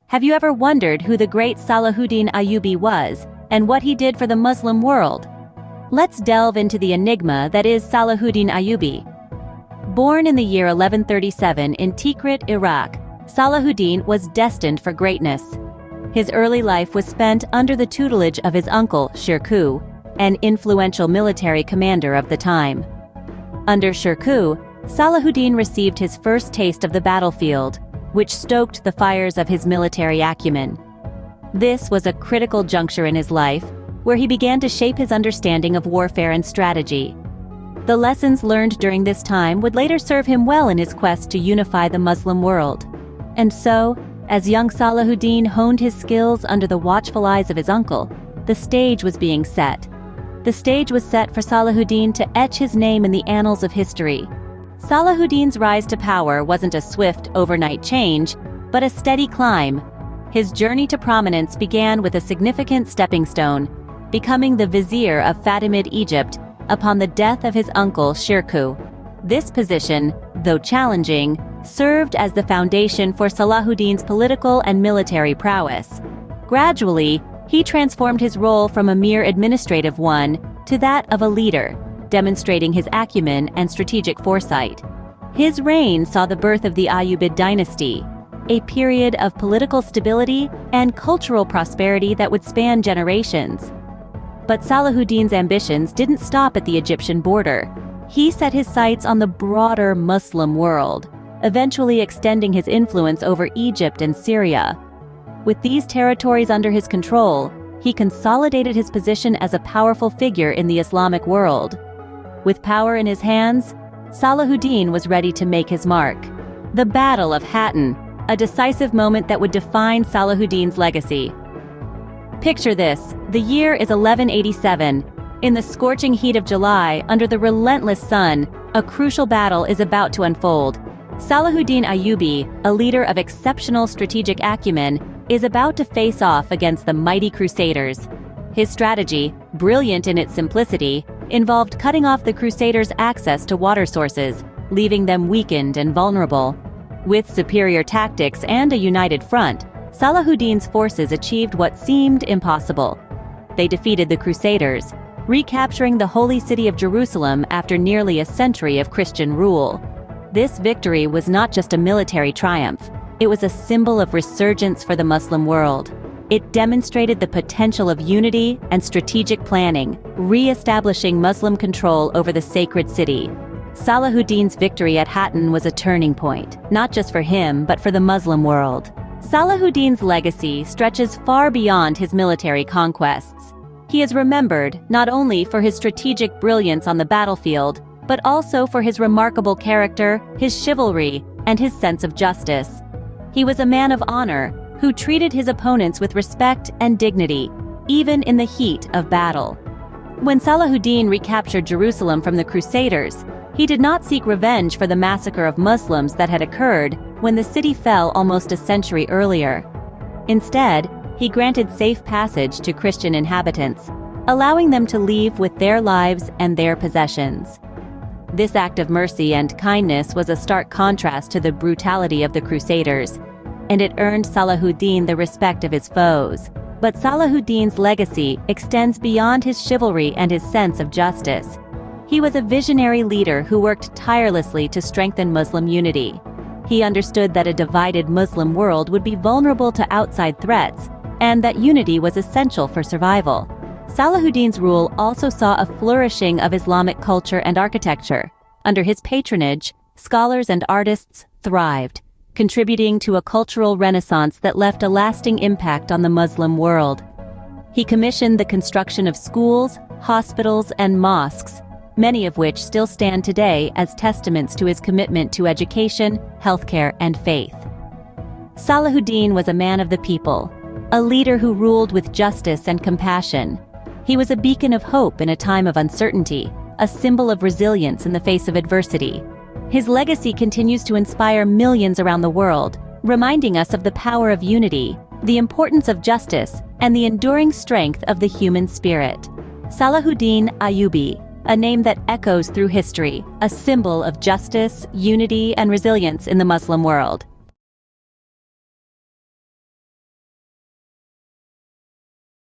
Have you ever wondered who the great Salahuddin Ayyubi was, and what he did for the Muslim world? Let's delve into the enigma that is Salahuddin Ayyubi. Born in the year 1137 in Tikrit, Iraq, Salahuddin was destined for greatness. His early life was spent under the tutelage of his uncle, Shirkuh, an influential military commander of the time. Under Shirkuh, Salahuddin received his first taste of the battlefield, which stoked the fires of his military acumen. This was a critical juncture in his life, where he began to shape his understanding of warfare and strategy. The lessons learned during this time would later serve him well in his quest to unify the Muslim world. And so, as young Salahuddin honed his skills under the watchful eyes of his uncle, the stage was being set. The stage was set for Salahuddin to etch his name in the annals of history. Salahuddin's rise to power wasn't a swift, overnight change, but a steady climb. His journey to prominence began with a significant stepping stone, becoming the vizier of Fatimid Egypt upon the death of his uncle Shirkuh. This position, though challenging, served as the foundation for Salahuddin's political and military prowess. Gradually, he transformed his role from a mere administrative one to that of a leader, demonstrating his acumen and strategic foresight. His reign saw the birth of the Ayyubid dynasty, a period of political stability and cultural prosperity that would span generations. But Salahuddin's ambitions didn't stop at the Egyptian border. He set his sights on the broader Muslim world, eventually extending his influence over Egypt and Syria. With these territories under his control, he consolidated his position as a powerful figure in the Islamic world. With power in his hands, Salahuddin was ready to make his mark. The Battle of Hattin, a decisive moment that would define Salahuddin's legacy. Picture this: the year is 1187. In the scorching heat of July, under the relentless sun, a crucial battle is about to unfold. Salahuddin Ayyubi, a leader of exceptional strategic acumen, is about to face off against the mighty Crusaders. His strategy, brilliant in its simplicity, involved cutting off the Crusaders' access to water sources, leaving them weakened and vulnerable. With superior tactics and a united front, Salahuddin's forces achieved what seemed impossible. They defeated the Crusaders, recapturing the holy city of Jerusalem after nearly a century of Christian rule. This victory was not just a military triumph, it was a symbol of resurgence for the Muslim world. It demonstrated the potential of unity and strategic planning, re-establishing Muslim control over the sacred city. Salahuddin's victory at Hattin was a turning point, not just for him, but for the Muslim world. Salahuddin's legacy stretches far beyond his military conquests. He is remembered not only for his strategic brilliance on the battlefield, but also for his remarkable character, his chivalry, and his sense of justice. He was a man of honor, who treated his opponents with respect and dignity, even in the heat of battle. When Salahuddin recaptured Jerusalem from the Crusaders, he did not seek revenge for the massacre of Muslims that had occurred when the city fell almost a century earlier. Instead, he granted safe passage to Christian inhabitants, allowing them to leave with their lives and their possessions. This act of mercy and kindness was a stark contrast to the brutality of the Crusaders, and it earned Salahuddin the respect of his foes. But Salahuddin's legacy extends beyond his chivalry and his sense of justice. He was a visionary leader who worked tirelessly to strengthen Muslim unity. He understood that a divided Muslim world would be vulnerable to outside threats, and that unity was essential for survival. Salahuddin's rule also saw a flourishing of Islamic culture and architecture. Under his patronage, scholars and artists thrived, contributing to a cultural renaissance that left a lasting impact on the Muslim world. He commissioned the construction of schools, hospitals, and mosques, many of which still stand today as testaments to his commitment to education, healthcare, and faith. Salahuddin was a man of the people, a leader who ruled with justice and compassion. He was a beacon of hope in a time of uncertainty, a symbol of resilience in the face of adversity. His legacy continues to inspire millions around the world, reminding us of the power of unity, the importance of justice, and the enduring strength of the human spirit. Salahuddin Ayyubi, a name that echoes through history, a symbol of justice, unity, and resilience in the Muslim world.